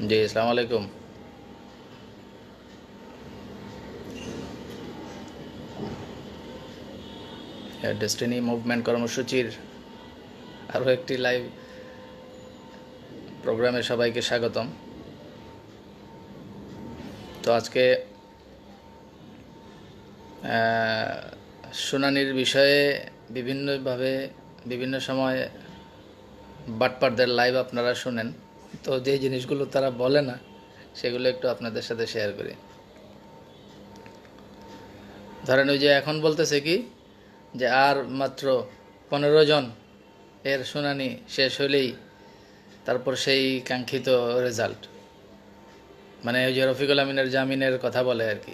জি, আসসালামু আলাইকুম। Destiny movement কর্মসূচির আরও একটি লাইভ প্রোগ্রামে সবাইকে স্বাগতম। তো আজকে শুনানির বিষয়ে বিভিন্নভাবে বিভিন্ন সময় বাটপারদের লাইভ আপনারা শুনেন। তো যে জিনিসগুলো তারা বলে না সেগুলো একটু আপনাদের সাথে শেয়ার করি। ধরেন ওই যে এখন বলতেছে কি যে আর মাত্র 15 জন এর শুনানি শেষ হলেই তারপর সেই কাঙ্ক্ষিত রেজাল্ট, মানে ওই যে রফিকুল আমিনের জামিনের কথা বলে আর কি।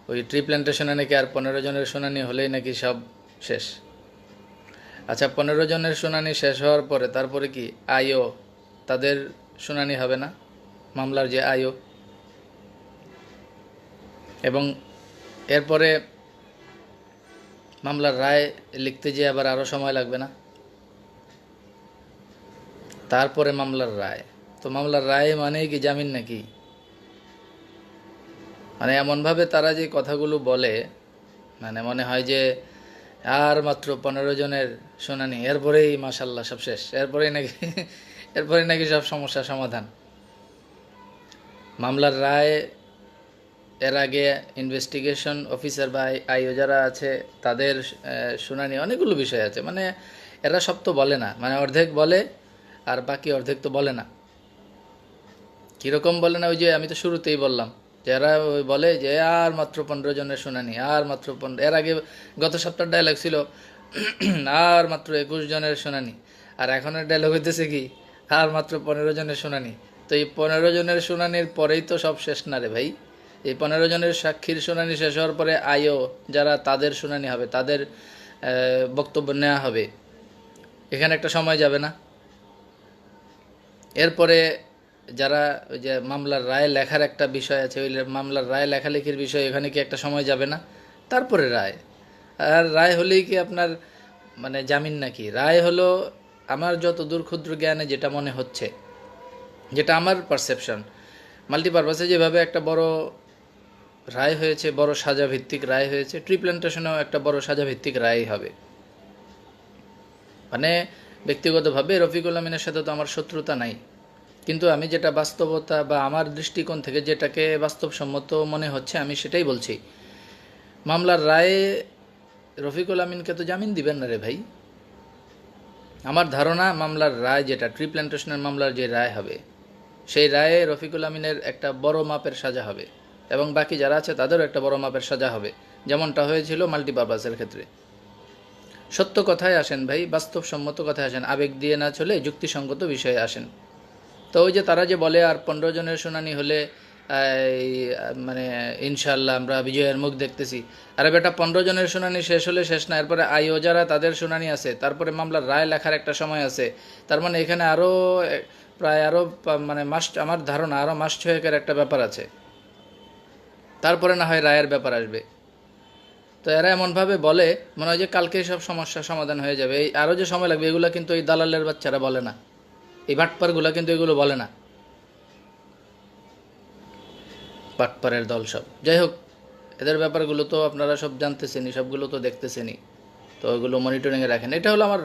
ওই ট্রি প্ল্যান্টেশনে নাকি আর 15 জনের শুনানি হলেই নাকি সব শেষ। আচ্ছা, 15 জনের শুনানি শেষ হওয়ার পরে তারপরে কি আইও তাদের শুনানি হবে না? মামলার যে আইও, এবং এরপরে মামলার রায় লিখতে যেয়ে আবার আরও সময় লাগবে না? তারপরে মামলার রায়, তো মামলার রায় মানেই কি জামিন নাকি? মানে এমনভাবে তারা যে কথাগুলো বলে, মানে মনে হয় যে আর মাত্র 15 জনের শুনানি, এরপরেই মাশাল্লাহ সব শেষ, এরপরেই নাকি সব সমস্যার সমাধান। মামলার রায় এর আগে ইনভেস্টিগেশন অফিসার বা আইও যারা আছে তাদের শুনানি, অনেকগুলো বিষয় আছে। মানে এরা সব তো বলে না, মানে অর্ধেক বলে আর বাকি অর্ধেক তো বলে না। কীরকম বলে না? ওই যে আমি তো শুরুতেই বললাম, যারা ওই বলে যে আর মাত্র 15 জনের শুনানি, আর মাত্র 15, এর আগে গত সপ্তাহের ডায়লগ ছিল আর মাত্র 21 জনের শুনানি, আর এখনের ডায়লগ হইতেছে কি আর মাত্র 15 জনের শুনানি। তো এই 15 জনের শুনানির পরেই তো সব শেষ না রে ভাই। এই 15 জনের সাক্ষীর শুনানি শেষ হওয়ার পরে আইও যারা তাদের শুনানি হবে, তাদের বক্তব্য নেওয়া হবে, এখানে একটা সময় যাবে না? এরপরে যারা ওই যে মামলার রায় লেখার একটা বিষয় আছে, ওই মামলার রায় লেখালেখির বিষয়, এখানে কি একটা সময় যাবে না? তারপরে রায়। আর রায় হলেই কি আপনার মানে জামিন নাকি? রায় হলো আমার যত দূর ক্ষুদ্র জ্ঞানে যেটা মনে হচ্ছে, যেটা আমার পারসেপশন, মাল্টিপারপাসে যেভাবে একটা বড় রায় হয়েছে, বড় সাজাভিত্তিক রায় হয়েছে, ট্রি প্ল্যান্টেশনেও একটা বড় সাজাভিত্তিক রায় হবে। মানে ব্যক্তিগতভাবে রফিকুল আমিনের সাথে তো আমার শত্রুতা নাই, কিন্তু আমি যেটা বাস্তবতা বা আমার দৃষ্টিকোণ থেকে যেটাকে বাস্তবসম্মত মনে হচ্ছে আমি সেটাই বলছি। মামলার রায়ে রফিকুল আমিনকে তো জামিন দিবেন না রে ভাই। আমার ধারণা মামলার রায় যেটা ট্রি প্ল্যান্টেশনের মামলার যে রায় হবে, সেই রায়ে রফিকুল আমিনের একটা বড় মাপের সাজা হবে এবং বাকি যারা আছে তাদেরও একটা বড় মাপের সাজা হবে, যেমনটা হয়েছিল মাল্টিপারপাসের ক্ষেত্রে। সত্য কথায় আসেন ভাই, বাস্তবসম্মত কথায় আসেন, আবেগ দিয়ে না চলে যুক্তিসঙ্গত বিষয়ে আসেন। তো ওই যে তারা যে বলে আর 15 জনের শুনানি হলে মানে ইনশাল্লাহ আমরা বিজয়ের মুখ দেখতেছি। আরে বেটা, 15 জনের শুনানি শেষ হলে শেষ না, এরপরে আইও যারা তাদের শুনানি আছে, তারপরে মামলার রায় লেখার একটা সময় আছে। তার মানে এখানে আরও প্রায় আরও মানে মাস, আমার ধারণা আরও মাস 6-এর একটা ব্যাপার আছে। তারপরে না হয় রায়ের ব্যাপার আসবে। তো এরা এমনভাবে বলে মনে হয় যে কালকেই সব সমস্যার সমাধান হয়ে যাবে। এই আরও যে সময় লাগবে এগুলো কিন্তু এই দালালের বাচ্চারা বলে না, এই বাটপারগুলো কিন্তু এগুলো বলে না। বাটপারের দল সব। যাই হোক, এদের ব্যাপারগুলো তো আপনারা সব জানতেছেনই, সবগুলো তো দেখতেছেনই, তো ওইগুলো মনিটরিংয়ে রাখেন। এটা হলো আমার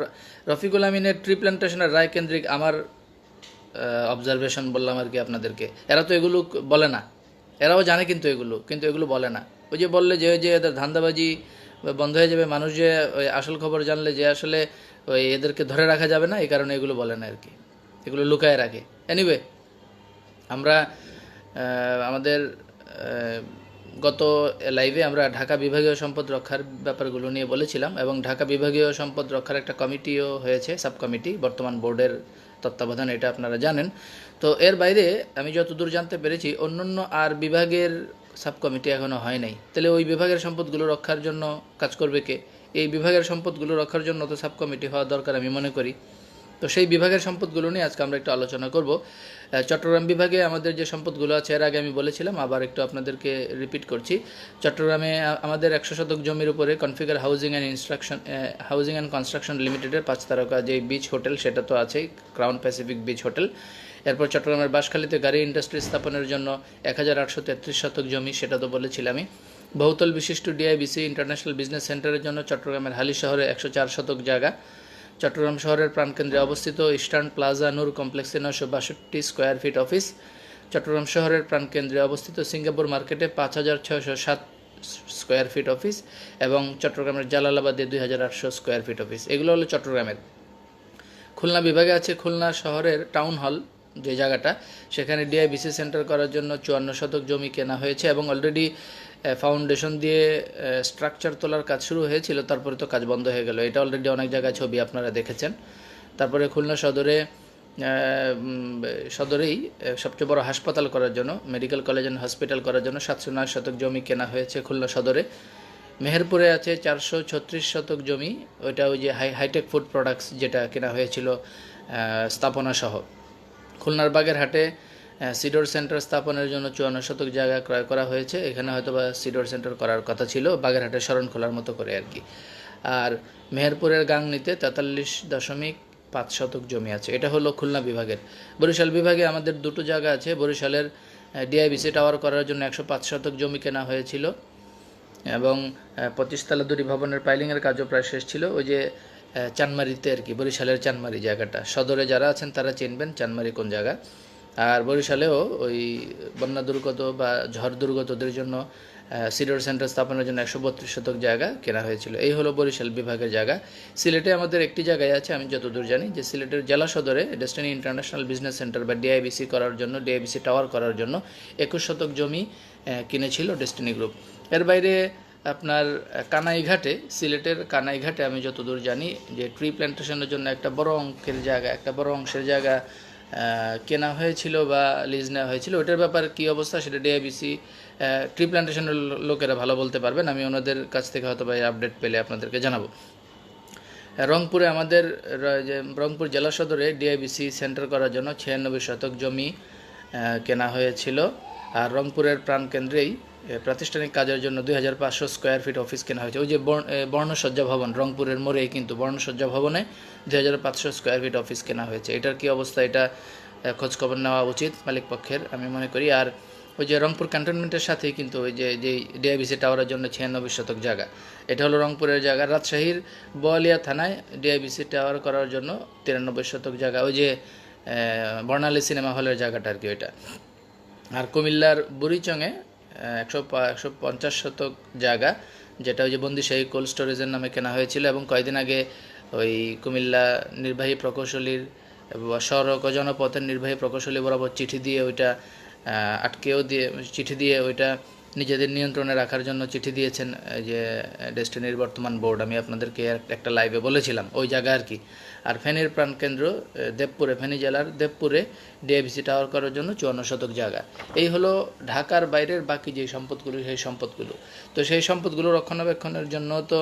রফিকুল আমিনের ট্রি প্ল্যান্টেশনের রায় কেন্দ্রিক আমার অবজারভেশন বললাম আর কি আপনাদেরকে। এরা তো এগুলো বলে না, এরাও জানে কিন্তু এগুলো বলে না। ওই যে বললে যে এদের ধান্দাবাজি বন্ধ হয়ে যাবে, মানুষ যে ওই আসল খবর জানলে যে আসলে ওই এদেরকে ধরে রাখা যাবে না, এই কারণে এগুলো বলে না আর কি, এগুলো লুকায় রাখে। এনিওয়ে, আমরা আমাদের গত লাইভে আমরা ঢাকা বিভাগীয় সম্পদ রক্ষার ব্যাপারগুলো নিয়ে বলেছিলাম, এবং ঢাকা বিভাগীয় সম্পদ রক্ষার একটা কমিটিও হয়েছে, সাব কমিটি, বর্তমান বোর্ডের তত্ত্বাবধান, এটা আপনারা জানেন। তো এর বাইরে আমি যতদূর জানতে পেরেছি অন্যান্য আর বিভাগের সাব কমিটি এখনও হয় নাই। তাহলে ওই বিভাগের সম্পদগুলো রক্ষার জন্য কাজ করবে কে? এই বিভাগের সম্পদগুলো রক্ষার জন্য তো সাব কমিটি হওয়া দরকার আমি মনে করি। তো সেই বিভাগের সম্পদগুলো নিয়ে আজকে আমরা একটু আলোচনা করব। চট্টগ্রাম বিভাগে আমাদের যে সম্পদগুলো আছে, এর আগে আমি বলেছিলাম, আবার একটু আপনাদেরকে রিপিট করছি। চট্টগ্রামে আমাদের 100 শতক জমির উপরে কনফিগার হাউজিং অ্যান্ড কনস্ট্রাকশন লিমিটেডের 5 তারকা যে বিচ হোটেল, সেটা তো আছেই, ক্রাউন প্যাসিফিক বিচ হোটেল। এরপর চট্টগ্রামের বাঁশখালীতে গাড়ি ইন্ডাস্ট্রি স্থাপনের জন্য 1833 শতক জমি, সেটা তো বলেছিলামই। বহুতল বিশিষ্ট ডিআইবিসি ইন্টারন্যাশনাল বিজনেস সেন্টারের জন্য চট্টগ্রামের হালি শহরে 104 শতক জায়গা। চট্টগ্রাম শহরের প্রাণকেন্দ্রে অবস্থিত ইস্টার্ন প্লাজা নূর কমপ্লেক্সে 962 স্কোয়ার ফিট অফিস। চট্টগ্রাম শহরের প্রাণকেন্দ্রে অবস্থিত সিঙ্গাপুর মার্কেটে 5607 স্কোয়ার ফিট অফিস এবং চট্টগ্রামের জালালাবাদে 2800 স্কোয়ার ফিট অফিস। এগুলো হলো চট্টগ্রামের। খুলনা বিভাগে আছে খুলনা শহরের টাউন হল যে জায়গাটা, সেখানে ডিআইবিসি সেন্টার করার জন্য 54 শতক জমি কেনা হয়েছে এবং অলরেডি ফাউন্ডেশন দিয়ে স্ট্রাকচার তোলার কাজ শুরু হয়েছিল, তারপরে তো কাজ বন্ধ হয়ে গেল। এটা অলরেডি অনেক জায়গায় ছবি আপনারা দেখেছেন। তারপরে খুলনা সদরেই সবচেয়ে বড় হাসপাতাল করার জন্য, মেডিকেল কলেজ অ্যান্ড হসপিটাল করার জন্য 709 শতক জমি কেনা হয়েছে খুলনা সদরে। মেহেরপুরে আছে 436 শতক জমি, ওইটা ওই যে হাইটেক ফুড প্রোডাক্টস যেটা কেনা হয়েছিল স্থাপনা সহ। খুলনার বাগেরহাটে সিডর সেন্টার স্থাপনের জন্য 54 শতক জায়গা ক্রয় করা হয়েছে। এখানে হয়তো বা সিডর সেন্টার করার কথা ছিল, বাগেরহাটের শরণখোলার মতো করে আর কি। আর মেহেরপুরের গাংনীতে 43.5 শতক জমি আছে। এটা হলো খুলনা বিভাগের। বরিশাল বিভাগে আমাদের দুটো জায়গা আছে। বরিশালের ডিআইবিসি টাওয়ার করার জন্য 105 শতক জমি কেনা হয়েছিল এবং 25 তলা দুটি ভবনের পাইলিংয়ের কাজও প্রায় শেষ ছিল। ওই যে চানমারিতে আর কি, বরিশালের চানমারি জায়গাটা, সদরে যারা আছেন তারা চিনবেন চানমারি কোন জায়গা। আর বরিশালেও ওই বন্যা দুর্গত বা ঝড় দুর্গতদের জন্য সিডর সেন্টার স্থাপনের জন্য 132 শতক জায়গা কেনা হয়েছিল। এই হলো বরিশাল বিভাগের জায়গা। সিলেটে আমাদের একটি জায়গায় আছে, আমি যতদূর জানি, যে সিলেটের জেলা সদরে ডেস্টিনি ইন্টারন্যাশনাল বিজনেস সেন্টার বা ডিআইবিসি করার জন্য, ডিআইবিসি টাওয়ার করার জন্য 21 শতক জমি কিনেছিল ডেস্টিনি গ্রুপ। এর বাইরে আপনার কানাইঘাটে, সিলেটের কানাইঘাটে আমি যতদূর জানি যে ট্রি প্ল্যান্টেশনের জন্য একটা বড় অংশের জায়গা কেনা হয়েছিল বা লিজ নেওয়া হয়েছিল। ওটার ব্যাপারে কী অবস্থা সেটা ডিআইবিসি ট্রি প্ল্যান্টেশনের লোকেরা ভালো বলতে পারবেন। আমি ওনাদের কাছ থেকে হয়তো বা আপডেট পেলে আপনাদেরকে জানাবো। রংপুরে আমাদের রংপুর জেলা সদরে ডিআইবিসি সেন্টার করার জন্য 96 শতক জমি কেনা হয়েছিল। আর রংপুরের প্রাণকেন্দ্রেই প্রাতিষ্ঠানিক কাজের জন্য 2500 স্কোয়ার ফিট অফিস কেনা হয়েছে। ওই যে বর্ণসজ্জা ভবন, রংপুরের মোড়েই কিন্তু বর্ণসজ্জা ভবনে 2500 স্কোয়ার ফিট অফিস কেনা হয়েছে। এটার কি অবস্থা, এটা খোঁজখবর নেওয়া উচিত মালিক পক্ষের, আমি মনে করি। আর ওই যে রংপুর ক্যান্টনমেন্টের সাথেই কিন্তু ওই যে ডিআইবিসি টাওয়ারের জন্য 96 শতক জায়গা, এটা হলো রংপুরের জায়গা। রাজশাহীর বোয়ালিয়া থানায় ডিআইবিসি টাওয়ার করার জন্য 93 শতক জায়গা, ওই যে বর্ণালী সিনেমা হলের জায়গাটা আর কি ওইটা। আর কুমিল্লার বুড়িচংয়ে 150 শতক জায়গা, যেটা ওই যে বন্দিশাহী কোল্ড স্টোরেজের নামে কেনা হয়েছিল এবং কয়েকদিন আগে ওই কুমিল্লা নির্বাহী প্রকৌশলীর সড়ক ও জনপথের নির্বাহী প্রকৌশলী বরাবর চিঠি দিয়ে ওইটা নিজেদের নিয়ন্ত্রণে রাখার জন্য চিঠি দিয়েছেন যে ডেস্টিনির বর্তমান বোর্ড। আমি আপনাদেরকে একটা লাইভে বলেছিলাম ওই জায়গা আর কি। আর ফেনীর প্রাণকেন্দ্র দেবপুরে, ফেনী জেলার দেবপুরে ডিআইবিসি টাওয়ার করার জন্য 54 শতক জায়গা। এই হলো ঢাকার বাইরের বাকি যে সম্পদগুলো, সেই সম্পদগুলো। তো সেই সম্পদগুলো রক্ষণাবেক্ষণের জন্য তো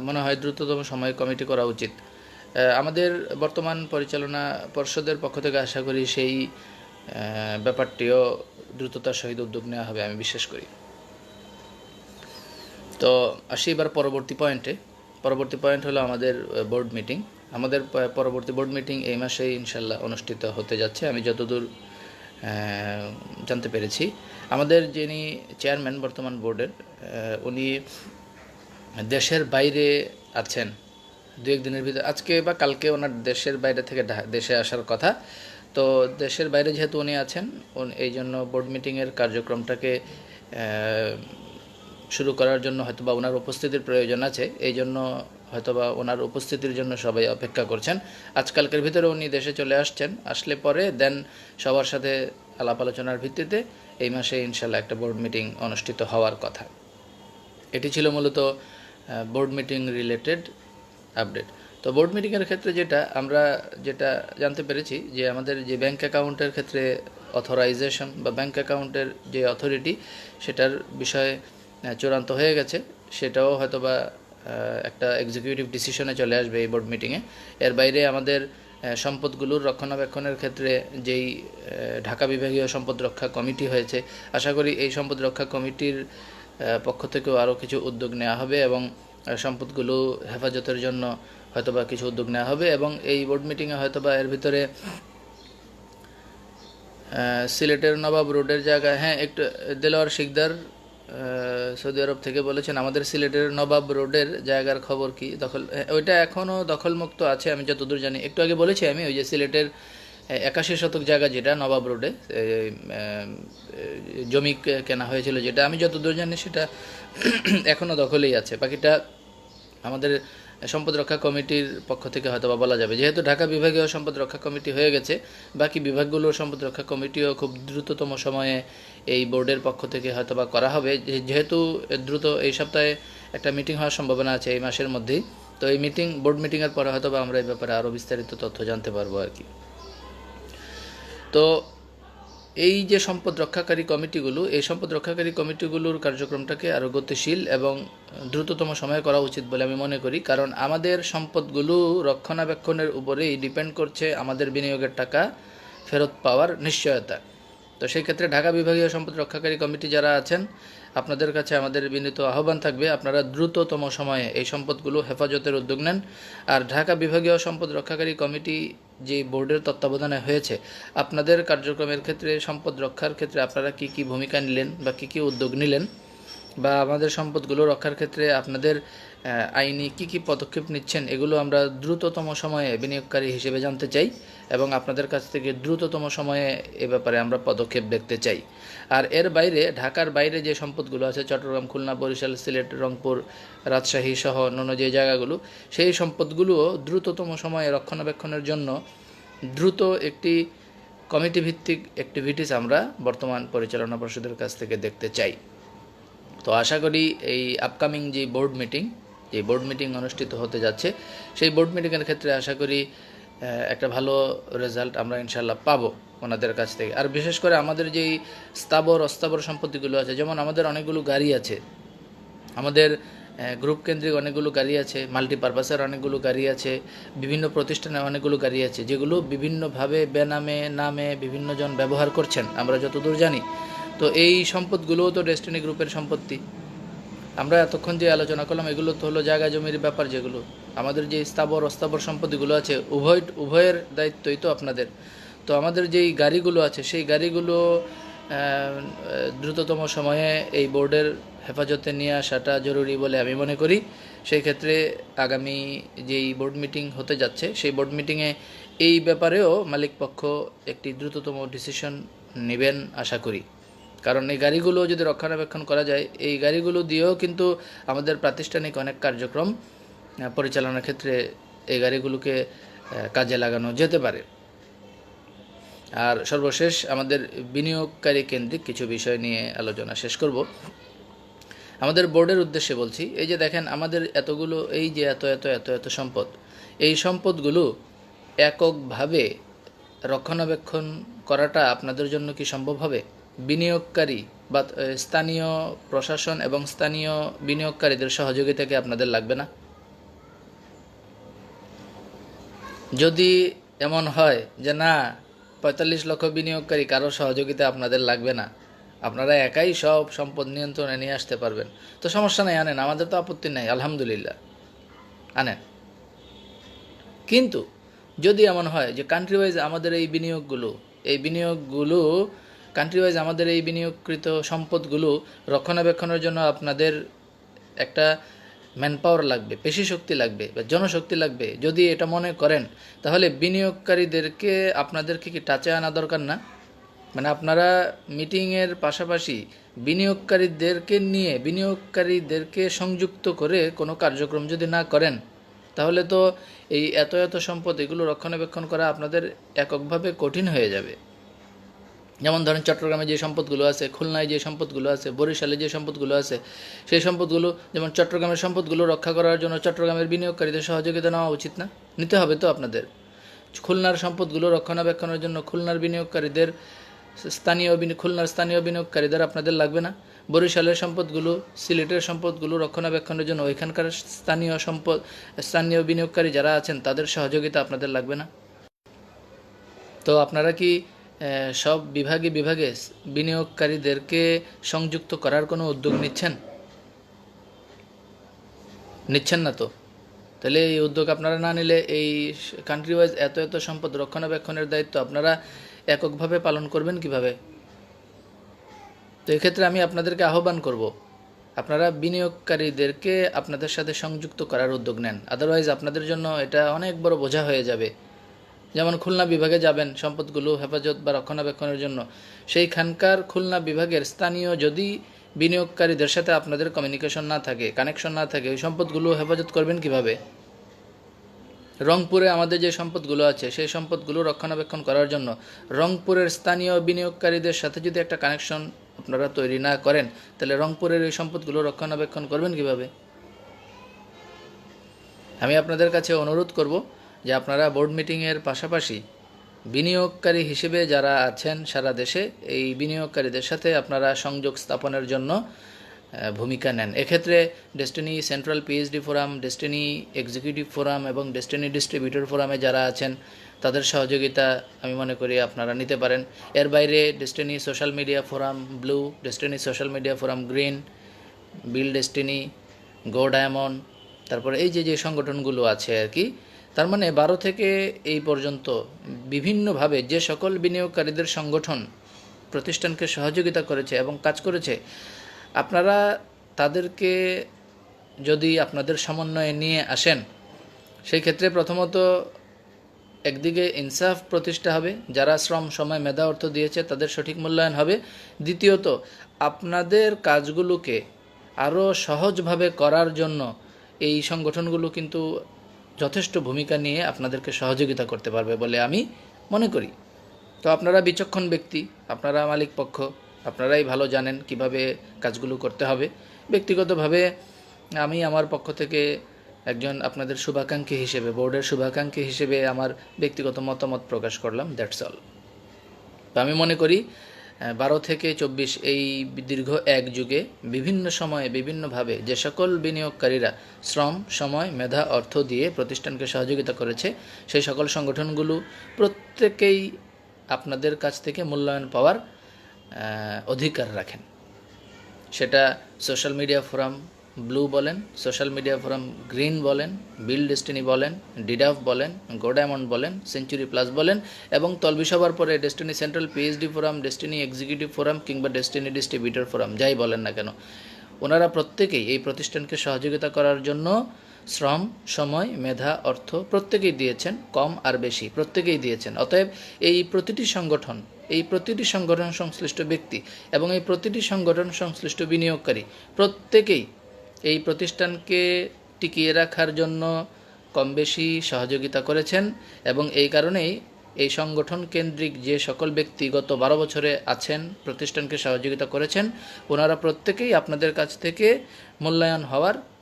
মনে হয় দ্রুততম সময়ে কমিটি করা উচিত। আমাদের বর্তমান পরিচালনা পর্ষদের পক্ষ থেকে আশা করি সেই ব্যাপারটিও দ্রুততার সহিত উদ্যোগ নেওয়া হবে, আমি বিশ্বাস করি। তো আসি এবার পরবর্তী পয়েন্ট হলো আমাদের বোর্ড মিটিং। আমাদের পরবর্তী বোর্ড মিটিং এই মাসেই ইনশাল্লাহ অনুষ্ঠিত হতে যাচ্ছে, আমি যতদূর জানতে পেরেছি। আমাদের যিনি চেয়ারম্যান বর্তমান বোর্ডের, উনি দেশের বাইরে আছেন। 2-1 দিনের ভিতরে, আজকে বা কালকে ওনার দেশের বাইরে থেকে দেশে আসার কথা। তো দেশের বাইরে যেহেতু উনি আছেন, এই জন্য বোর্ড মিটিংয়ের কার্যক্রমটাকে শুরু করার জন্য হয়তোবা ওনার উপস্থিতির প্রয়োজন আছে। এই জন্য হয়তোবা ওনার উপস্থিতির জন্য সবাই অপেক্ষা করছেন। আজকালকের ভিতরে উনি দেশে চলে আসছেন, আসলে পরে দেন সবার সাথে আলাপ আলোচনার ভিত্তিতে এই মাসে ইনশাল্লাহ একটা বোর্ড মিটিং অনুষ্ঠিত হওয়ার কথা। এটি ছিল মূলত বোর্ড মিটিং রিলেটেড আপডেট। তো বোর্ড মিটিংয়ের ক্ষেত্রে আমরা যেটা জানতে পেরেছি যে আমাদের যে ব্যাংক অ্যাকাউন্টের ক্ষেত্রে অথরাইজেশন বা ব্যাংক অ্যাকাউন্টের যে অথরিটি, সেটার বিষয়ে চূড়ান্ত হয়ে গেছে। সেটাও হয়তোবা একটা এক্সিকিউটিভ ডিসিশনে চলে আসবে এই বোর্ড মিটিংয়ে। এর বাইরে আমাদের সম্পদগুলোর রক্ষণাবেক্ষণের ক্ষেত্রে যেই ঢাকা বিভাগীয় সম্পদ রক্ষা কমিটি হয়েছে, আশা করি এই সম্পদ রক্ষা কমিটির পক্ষ থেকেও আরও কিছু উদ্যোগ নেওয়া হবে এবং সম্পদগুলো হেফাজতের জন্য হয়তোবা কিছু উদ্যোগ নেওয়া হবে। এবং এই বোর্ড মিটিংয়ে হয়তোবা এর ভিতরে সিলেটের নবাব রোডের জায়গায়, হ্যাঁ একটু দেলোয়ার শিকদার সৌদি আরব থেকে বলেছেন আমাদের সিলেটের নবাব রোডের জায়গার খবর কি, দখল ওইটা এখনও দখলমুক্ত আছে আমি যতদূর জানি। একটু আগে বলেছি আমি ওই যে সিলেটের 81 শতক জায়গা যেটা নবাব রোডে জমি কেনা হয়েছিল, যেটা আমি যতদূর জানি সেটা এখনও দখলেই আছে। বাকিটা আমাদের সম্পদ রক্ষা কমিটির পক্ষ থেকে হয়তো বা বলা যাবে, যেহেতু ঢাকা বিভাগীয় সম্পদ রক্ষা কমিটি হয়ে গেছে, বাকি বিভাগগুলোর সম্পদ রক্ষা কমিটিও খুব দ্রুততম সময়ে এই বোর্ডের পক্ষ থেকে হয়তো বা করা হবে। যেহেতু দ্রুত এই সপ্তাহে একটা মিটিং হওয়ার সম্ভাবনা আছে এই মাসের মধ্যেই, তো এই বোর্ড মিটিংয়ের পরে হয়তো বা আমরা এই ব্যাপারে আরও বিস্তারিত তথ্য জানতে পারবো আর কি। তো এই যে সম্পদ রক্ষাকারী কমিটিগুলো, এই সম্পদ রক্ষাকারী কমিটিগুলোর কার্যক্রমটাকে আরও গতিশীল এবং দ্রুততম সময়ে করা উচিত বলে আমি মনে করি, কারণ আমাদের সম্পদগুলো রক্ষণাবেক্ষণের উপরেই ডিপেন্ড করছে আমাদের বিনিয়োগের টাকা ফেরত পাওয়ার নিশ্চয়তা। তো সেই ক্ষেত্রে ঢাকা বিভাগীয় সম্পদ রক্ষাকারী কমিটি যারা আছেন, আপনাদের কাছে আমাদের বিনীত আহ্বান থাকবে আপনারা দ্রুততম সময়ে এই সম্পদগুলো হেফাজতের উদ্যোগ নেন। আর ঢাকা বিভাগীয় সম্পদ রক্ষাকারী কমিটি যে বোর্ডের তত্ত্বাবধানে হয়েছে, আপনাদের কার্যক্রমের ক্ষেত্রে সম্পদ রক্ষার ক্ষেত্রে আপনারা কি কি ভূমিকা নিলেন বা কি কি উদ্যোগ নিলেন, বা আমাদের সম্পদগুলো রক্ষার ক্ষেত্রে আপনাদের আইনি কি কি পদক্ষেপ নিচ্ছেন, এগুলো আমরা দ্রুততম সময়ে বিনিয়োগকারী হিসেবে জানতে চাই এবং আপনাদের কাছ থেকে দ্রুততম সময়ে এ ব্যাপারে আমরা পদক্ষেপ দেখতে চাই। আর এর বাইরে ঢাকার বাইরে যে সম্পদগুলো আছে, চট্টগ্রাম, খুলনা, বরিশাল, সিলেট, রংপুর, রাজশাহী সহ অন্যান্য যে জায়গাগুলো, সেই সম্পদগুলোও দ্রুততম সময়ে রক্ষণাবেক্ষণের জন্য দ্রুত একটি কমিটি ভিত্তিক অ্যাক্টিভিটিস আমরা বর্তমান পরিচালনা পর্ষদের কাছ থেকে দেখতে চাই। তো আশা করি এই আপকামিং যে বোর্ড মিটিং অনুষ্ঠিত হতে যাচ্ছে, সেই বোর্ড মিটিংয়ের ক্ষেত্রে আশা করি একটা ভালো রেজাল্ট আমরা ইনশাল্লাহ পাবো ওনাদের কাছ থেকে। আর বিশেষ করে আমাদের যেই অস্থাবর সম্পত্তিগুলো আছে, যেমন আমাদের অনেকগুলো গাড়ি আছে, আমাদের গ্রুপ কেন্দ্রিক অনেকগুলো গাড়ি আছে, মাল্টিপারপাসের অনেকগুলো গাড়ি আছে, বিভিন্ন প্রতিষ্ঠানে অনেকগুলো গাড়ি আছে, যেগুলো বিভিন্নভাবে বেনামে নামে বিভিন্নজন ব্যবহার করছেন আমরা যতদূর জানি। তো এই সম্পদগুলোও তো ডেস্টিনি গ্রুপের সম্পত্তি। আমরা এতক্ষণ যে আলোচনা করলাম এগুলো তো হলো জায়গা জমির ব্যাপার, যেগুলো আমাদের যে অস্থাবর সম্পত্তিগুলো আছে উভয়ের দায়িত্বই তো আপনাদের। তো আমাদের যেই গাড়িগুলো আছে সেই গাড়িগুলো দ্রুততম সময়ে এই বোর্ডের হেফাজতে নিয়ে আসাটা জরুরি বলে আমি মনে করি। সেই ক্ষেত্রে আগামী যেই বোর্ড মিটিং হতে যাচ্ছে, সেই বোর্ড মিটিংয়ে এই ব্যাপারেও মালিকপক্ষ একটি দ্রুততম ডিসিশন নেবেন আশা করি। কারণ এই গাড়িগুলো যদি রক্ষণাবেক্ষণ করা যায়, এই গাড়িগুলো দিয়েও কিন্তু আমাদের প্রাতিষ্ঠানিক অনেক কার্যক্রম পরিচালনার ক্ষেত্রে এই গাড়িগুলোকে কাজে লাগানো যেতে পারে। আর সর্বশেষ আমাদের বিনিয়োগকারী কেন্দ্রিক কিছু বিষয় নিয়ে আলোচনা শেষ করব। আমাদের বোর্ডের উদ্দেশ্যে বলছি, এই যে দেখেন আমাদের এতগুলো এই যে এত এত এত এত সম্পদ, এই সম্পদগুলো এককভাবে রক্ষণাবেক্ষণ করাটা আপনাদের জন্য কি সম্ভব হবে? বিনিয়োগকারী বা স্থানীয় প্রশাসন এবং স্থানীয় বিনিয়োগকারীদের সহযোগিতা কি আপনাদের লাগবে না? যদি এমন হয় যে না 45 লক্ষ বিনিয়োগকারী কারো সহযোগিতা আপনাদের লাগবে না, আপনারা একাই সব সম্পদ নিয়ন্ত্রণে নিয়ে আসতে পারবেন, তো সমস্যা নেই, আনেন, আমাদের তো আপত্তি নেই, আলহামদুলিল্লাহ আনেন। কিন্তু যদি এমন হয় যে কান্ট্রি ওয়াইজ আমাদের এই বিনিয়োগগুলো কান্ট্রি ওয়াইজ আমাদের এই বিনিয়োগকৃত সম্পদগুলো রক্ষণাবেক্ষণের জন্য আপনাদের একটা ম্যানপাওয়ার লাগবে, পেশি শক্তি লাগবে বা জনশক্তি লাগবে, যদি এটা মনে করেন, তাহলে বিনিয়োগকারীদেরকে আপনাদেরকে কি টাচে আনা দরকার না? মানে আপনারা মিটিংয়ের পাশাপাশি বিনিয়োগকারীদেরকে সংযুক্ত করে কোনো কার্যক্রম যদি না করেন, তাহলে তো এই এত এত সম্পদ এগুলো রক্ষণাবেক্ষণ করা আপনাদের এককভাবে কঠিন হয়ে যাবে। যেমন ধরেন চট্টগ্রামে যে সম্পদগুলো আছে, খুলনায় যে সম্পদগুলো আছে, বরিশালে যে সম্পদগুলো আছে, সেই সম্পদগুলো, যেমন চট্টগ্রামের সম্পদগুলো রক্ষা করার জন্য চট্টগ্রামের বিনিয়োগকারীদের সহযোগিতা নেওয়া উচিত না? নিতে হবে তো আপনাদের। খুলনার সম্পদগুলো রক্ষণাবেক্ষণের জন্য খুলনার স্থানীয় বিনিয়োগকারীদের আপনাদের লাগবে না? বরিশালের সম্পদগুলো, সিলেটের সম্পদগুলো রক্ষণাবেক্ষণের জন্য ওইখানকার স্থানীয় বিনিয়োগকারী যারা আছেন তাদের সহযোগিতা আপনাদের লাগবে না? তো আপনারা কি সব বিভাগে বিনিয়োগকারীদেরকে সংযুক্ত করার কোনো উদ্যোগ নিচ্ছেন না তো? তাহলে এই উদ্যোগ আপনারা না নিলে এই কান্ট্রি ওয়াইজ এত এত সম্পদ রক্ষণাবেক্ষণের দায়িত্ব আপনারা এককভাবে পালন করবেন কিভাবে? তো এক্ষেত্রে আমি আপনাদেরকে আহ্বান করব, আপনারা বিনিয়োগকারীদেরকে আপনাদের সাথে সংযুক্ত করার উদ্যোগ নেন। আদারওয়াইজ আপনাদের জন্য এটা অনেক বড় বোঝা হয়ে যাবে। যেমন খুলনা বিভাগে যাবেন সম্পদগুলো হেফাজত বা রক্ষণাবেক্ষণের জন্য, সেইখানকার খুলনা বিভাগের স্থানীয় যদি বিনিয়োগকারীদের সাথে আপনাদের কমিউনিকেশন না থাকে, কানেকশন না থাকে, ওই সম্পদগুলো হেফাজত করবেন কিভাবে? রংপুরে আমাদের যে সম্পদগুলো আছে সেই সম্পদগুলো রক্ষণাবেক্ষণ করার জন্য রংপুরের স্থানীয় বিনিয়োগকারীদের সাথে যদি একটা কানেকশন আপনারা তৈরি না করেন, তাহলে রংপুরের এই সম্পদগুলো রক্ষণাবেক্ষণ করবেন কিভাবে? আমি আপনাদের কাছে অনুরোধ করব যে আপনারা বোর্ড মিটিংয়ের পাশাপাশি বিনিয়োগকারী হিসেবে যারা আছেন সারা দেশে, এই বিনিয়োগকারীদের সাথে আপনারা সংযোগ স্থাপনের জন্য ভূমিকা নেন। এক্ষেত্রে destiny central PhD forum, destiny executive forum এবং ডেস্টিনি ডিস্ট্রিবিউটর ফোরামে যারা আছেন তাদের সহযোগিতা আমি মনে করি আপনারা নিতে পারেন। এর বাইরে destiny social media forum blue, destiny social media forum green, bill destiny, go diamond, তারপরে এই যে সংগঠনগুলো আছে আর কি, তার মানে 12 থেকে এই পর্যন্ত বিভিন্নভাবে যে সকল বিনিয়োগকারীদের সংগঠন প্রতিষ্ঠানকে সহযোগিতা করেছে এবং কাজ করেছে, আপনারা তাদেরকে যদি আপনাদের সমন্বয়ে নিয়ে আসেন, সেই ক্ষেত্রে প্রথমত একদিকে ইনসাফ প্রতিষ্ঠা হবে, যারা শ্রম সময় মেধা অর্থ দিয়েছে তাদের সঠিক মূল্যায়ন হবে। দ্বিতীয়ত আপনাদের কাজগুলোকে আরও সহজভাবে করার জন্য এই সংগঠনগুলো কিন্তু যথেষ্ট ভূমিকা নিয়ে আপনাদেরকে সহযোগিতা করতে পারবে বলে আমি মনে করি। তো আপনারা বিচক্ষণ ব্যক্তি, আপনারা মালিক পক্ষ, আপনারাই ভালো জানেন কিভাবে কাজগুলো করতে হবে। ব্যক্তিগতভাবে আমি আমার পক্ষ থেকে একজন আপনাদের শুভাকাঙ্ক্ষী হিসেবে, বোর্ডের শুভাকাঙ্ক্ষী হিসেবে আমার ব্যক্তিগত মতামত প্রকাশ করলাম, দ্যাটস অল। তো আমি মনে করি 12 থেকে 24 এই দীর্ঘ এক যুগে বিভিন্ন সময়ে বিভিন্নভাবে যে সকল বিনিয়োগকারীরা শ্রম সময় মেধা অর্থ দিয়ে প্রতিষ্ঠানকে সহযোগিতা করেছে, সেই সকল সংগঠনগুলো প্রত্যেকেই আপনাদের কাছ থেকে মূল্যায়ন পাওয়ার অধিকার রাখেন। সেটা সোশ্যাল মিডিয়া ফোরাম ব্লু বলেন, সোশ্যাল মিডিয়া ফোরাম গ্রিন বলেন, বিল ডেস্টিনি বলেন, ডিডাফ বলেন, গো ডায়মন্ড বলেন, সেঞ্চুরি প্লাস বলেন, এবং তলবি সবার পরে destiny central PhD forum, destiny executive forum কিংবা ডেস্টিনি ডিস্ট্রিবিউটর ফোরাম, যাই বলেন না কেন, ওনারা প্রত্যেকেই এই প্রতিষ্ঠানকে সহযোগিতা করার জন্য শ্রম সময় মেধা অর্থ প্রত্যেকেই দিয়েছেন, কম আর বেশি প্রত্যেকেই দিয়েছেন। অতএব এই প্রতিটি সংগঠন, এই প্রতিটি সংগঠন সংশ্লিষ্ট ব্যক্তি এবং এই প্রতিটি সংগঠন সংশ্লিষ্ট বিনিয়োগকারী প্রত্যেকেই এই প্রতিষ্ঠানকে টিকিয়ে রাখার জন্য কম বেশি সহযোগিতা করেছেন। এবং এই কারণেই এই সংগঠন কেন্দ্রিক যে সকল ব্যক্তি গত 12 বছরে আছেন, প্রতিষ্ঠানকে সহযোগিতা করেছেন, ওনারা প্রত্যেকেই আপনাদের কাছ থেকে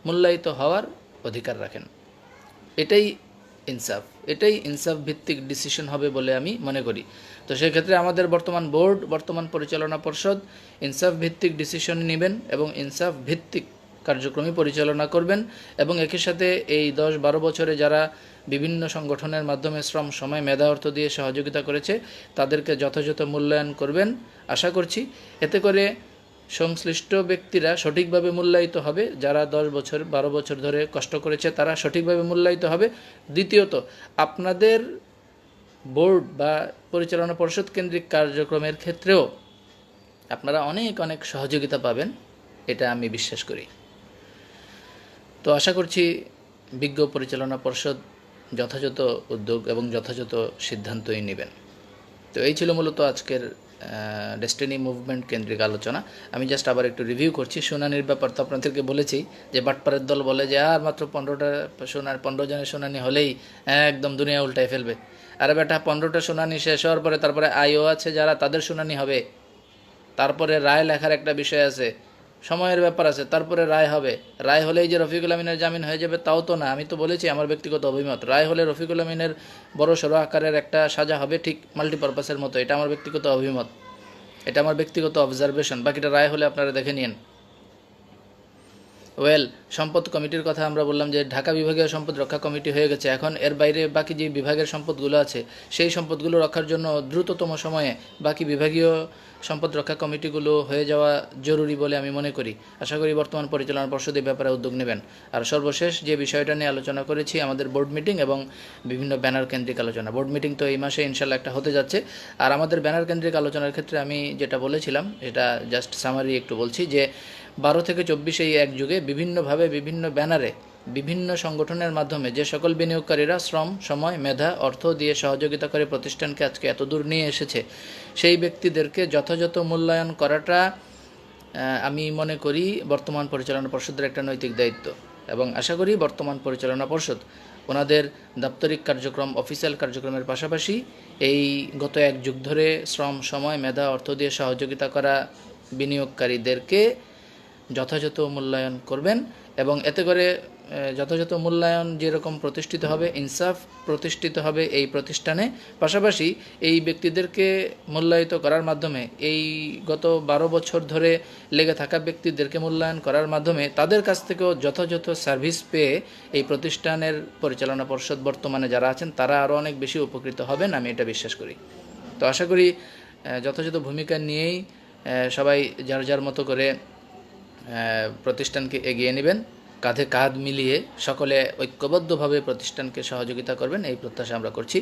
মূল্যায়িত হওয়ার অধিকার রাখেন। এটাই ইনসাফ, এটাই ইনসাফ ভিত্তিক ডিসিশন হবে বলে আমি মনে করি। তো সেক্ষেত্রে আমাদের বর্তমান বোর্ড, বর্তমান পরিচালনা পর্ষদ ইনসাফ ভিত্তিক ডিসিশন নেবেন এবং ইনসাফ ভিত্তিক কার্যক্রমই পরিচালনা করবেন। এবং একই সাথে এই 10-12 বছরে যারা বিভিন্ন সংগঠনের মাধ্যমে শ্রম সময় মেধা অর্থ দিয়ে সহযোগিতা করেছে তাদেরকে যথাযথ মূল্যায়ন করবেন আশা করছি। এতে করে সংশ্লিষ্ট ব্যক্তিরা সঠিকভাবে মূল্যায়িত হবে, যারা 10-12 বছর ধরে কষ্ট করেছে তারা সঠিকভাবে মূল্যায়িত হবে। দ্বিতীয়ত আপনাদের বোর্ড বা পরিচালনা পর্ষদ কেন্দ্রিক কার্যক্রমের ক্ষেত্রেও আপনারা অনেক অনেক সহযোগিতা পাবেন, এটা আমি বিশ্বাস করি। তো আশা করছি বিজ্ঞ পরিচালনা পর্ষদ যথাযথ উদ্যোগ এবং যথাযথ সিদ্ধান্তই নেবেন। তো এই ছিল মূলত আজকের ডেস্টিনি মুভমেন্ট কেন্দ্রিক আলোচনা। আমি জাস্ট আবার একটু রিভিউ করছি। শুনানির ব্যাপার তো আপনাদেরকে বলেছি যে বাটপাড়ের দল বলে যে আর মাত্র 15 জনের শুনানি হলেই একদম দুনিয়া উল্টায় ফেলবে। আরে বেটা, 15টা শুনানি শেষ হওয়ার পরে তারপরে আইও আছে যারা, তাদের শুনানি হবে, তারপরে রায় লেখার একটা বিষয় আছে, সময়ের ব্যাপার আছে, তারপরে রায় হবে। রায় হলেই যে রফিকুল আমিনের জামিন হয়ে যাবে তাও তো না। আমি তো বলেছি আমার ব্যক্তিগত অভিমত, রায় হলে রফিকুল আমিনের বড় সড়ো আকারের একটা সাজা হবে, ঠিক মাল্টিপারপাসের মতো। এটা আমার ব্যক্তিগত অভিমত, এটা আমার ব্যক্তিগত অবজারভেশন। বাকিটা রায় হলে আপনারা দেখে নিন। ওয়েল, সম্পদ কমিটির কথা আমরা বললাম যে ঢাকা বিভাগীয় সম্পদ রক্ষা কমিটি হয়ে গেছে। এখন এর বাইরে বাকি যে বিভাগের সম্পদগুলো আছে সেই সম্পদগুলো রক্ষার জন্য দ্রুততম সময়ে বাকি বিভাগীয় সম্পদ রক্ষা কমিটিগুলো হয়ে যাওয়া জরুরি বলে আমি মনে করি। আশা করি বর্তমান পরিচালনা পর্ষদ এই ব্যাপারে উদ্যোগ নেবেন। আর সর্বশেষ যে বিষয়টা নিয়ে আলোচনা করেছি, আমাদের বোর্ড মিটিং এবং বিভিন্ন ব্যানার কেন্দ্রিক আলোচনা। বোর্ড মিটিং তো এই মাসে ইনশাল্লাহ একটা হতে যাচ্ছে। আর আমাদের ব্যানার কেন্দ্রিক আলোচনার ক্ষেত্রে আমি যেটা বলেছিলাম এটা জাস্ট সামারি একটু বলছি যে 12 থেকে 24 এই এক যুগে বিভিন্নভাবে বিভিন্ন ব্যানারে বিভিন্ন সংগঠনের মাধ্যমে যে সকল বিনিয়োগকারীরা শ্রম, সময়, মেধা, অর্থ দিয়ে সহযোগিতা করে প্রতিষ্ঠানকে আজকে এত দূর নিয়ে এসেছে, সেই ব্যক্তিদেরকে যথাযথ মূল্যায়ন করাটা আমি মনে করি বর্তমান পরিচালনা পর্ষদের একটা নৈতিক দায়িত্ব। এবং আশা করি বর্তমান পরিচালনা পর্ষদ ওনাদের দাপ্তরিক কার্যক্রম, অফিসিয়াল কার্যক্রমের পাশাপাশি এই গত এক যুগ ধরে শ্রম, সময়, মেধা, অর্থ দিয়ে সহযোগিতা করা বিনিয়োগকারীদেরকে যথাযথ মূল্যায়ন করবেন। এবং এতে করে যথাযথ মূল্যায়ন যেরকম প্রতিষ্ঠিত হবে, ইনসাফ প্রতিষ্ঠিত হবে এই প্রতিষ্ঠানে, পাশাপাশি এই ব্যক্তিদেরকে মূল্যায়িত করার মাধ্যমে এই গত 12 বছর ধরে লেগে থাকা ব্যক্তিদেরকে মূল্যায়ন করার মাধ্যমে তাদের কাছ থেকেও যথাযথ সার্ভিস পেয়ে এই প্রতিষ্ঠানের পরিচালনা পর্ষদ বর্তমানে যারা আছেন তারা আরও অনেক বেশি উপকৃত হবেন, আমি এটা বিশ্বাস করি। তো আশা করি যথাযথ ভূমিকা নিয়েই সবাই যার যার মতো করে প্রতিষ্ঠানকে এগিয়ে নেবেন, কাঁধে কাঁধ মিলিয়ে সকলে ঐক্যবদ্ধভাবে প্রতিষ্ঠানকে সহযোগিতা করবেন, এই প্রত্যাশা আমরা করছি।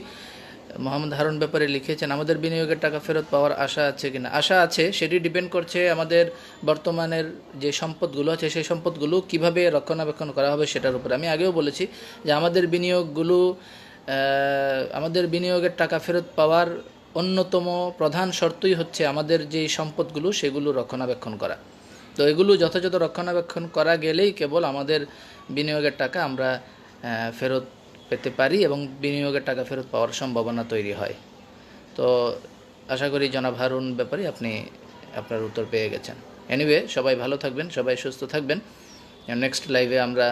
মোহাম্মদ হারুন ব্যাপারে লিখেছেন, আমাদের বিনিয়োগের টাকা ফেরত পাওয়ার আশা আছে কিনা? আশা আছে, সেটি ডিপেন্ড করছে আমাদের বর্তমানের যে সম্পদগুলো আছে সেই সম্পদগুলো কিভাবে রক্ষণাবেক্ষণ করা হবে সেটার উপরে। আমি আগেও বলেছি যে আমাদের বিনিয়োগের টাকা ফেরত পাওয়ার অন্যতম প্রধান শর্তই হচ্ছে আমাদের যেই সম্পদগুলো সেগুলো রক্ষণাবেক্ষণ করা। তো এগুলো যথাযথ রক্ষণাবেক্ষণ করা গেলেই কেবল আমাদের বিনিয়োগের টাকা আমরা ফেরত পেতে পারি এবং বিনিয়োগের টাকা ফেরত পাওয়ার সম্ভাবনা তৈরি হয়। তো আশা করি জনাব হারুন ব্যাপারে আপনি আপনার উত্তর পেয়ে গেছেন। এনিওয়ে, সবাই ভালো থাকবেন, সবাই সুস্থ থাকবেন। নেক্সট লাইভে আমরা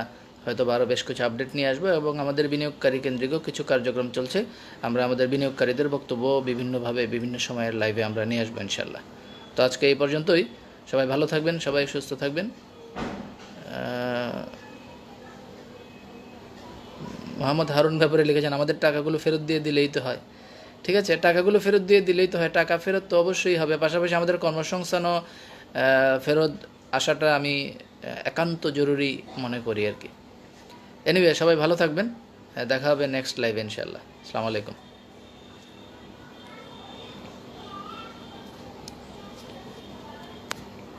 হয়তো আরও বেশ কিছু আপডেট নিয়ে আসবো এবং আমাদের বিনিয়োগকারী কেন্দ্রিকও কিছু কার্যক্রম চলছে। আমরা আমাদের বিনিয়োগকারীদের বক্তব্য বিভিন্নভাবে বিভিন্ন সময়ের লাইভে আমরা নিয়ে আসবো ইনশাল্লাহ। তো আজকে এই পর্যন্তই। সবাই ভালো থাকবেন, সবাই সুস্থ থাকবেন। মোহাম্মদ হারুন ব্যাপারে লিখেছেন, আমাদের টাকাগুলো ফেরত দিয়ে দিলেই তো হয়। ঠিক আছে, টাকাগুলো ফেরত দিয়ে দিলেই তো হয়, টাকা ফেরত তো অবশ্যই হবে, পাশাপাশি আমাদের কর্মসংস্থানও ফেরত আসাটা আমি একান্ত জরুরি মনে করি আর কি। এনিওয়ে, সবাই ভালো থাকবেন, দেখা হবে নেক্সট লাইভে ইনশাআল্লাহ। আসসালামু আলাইকুম।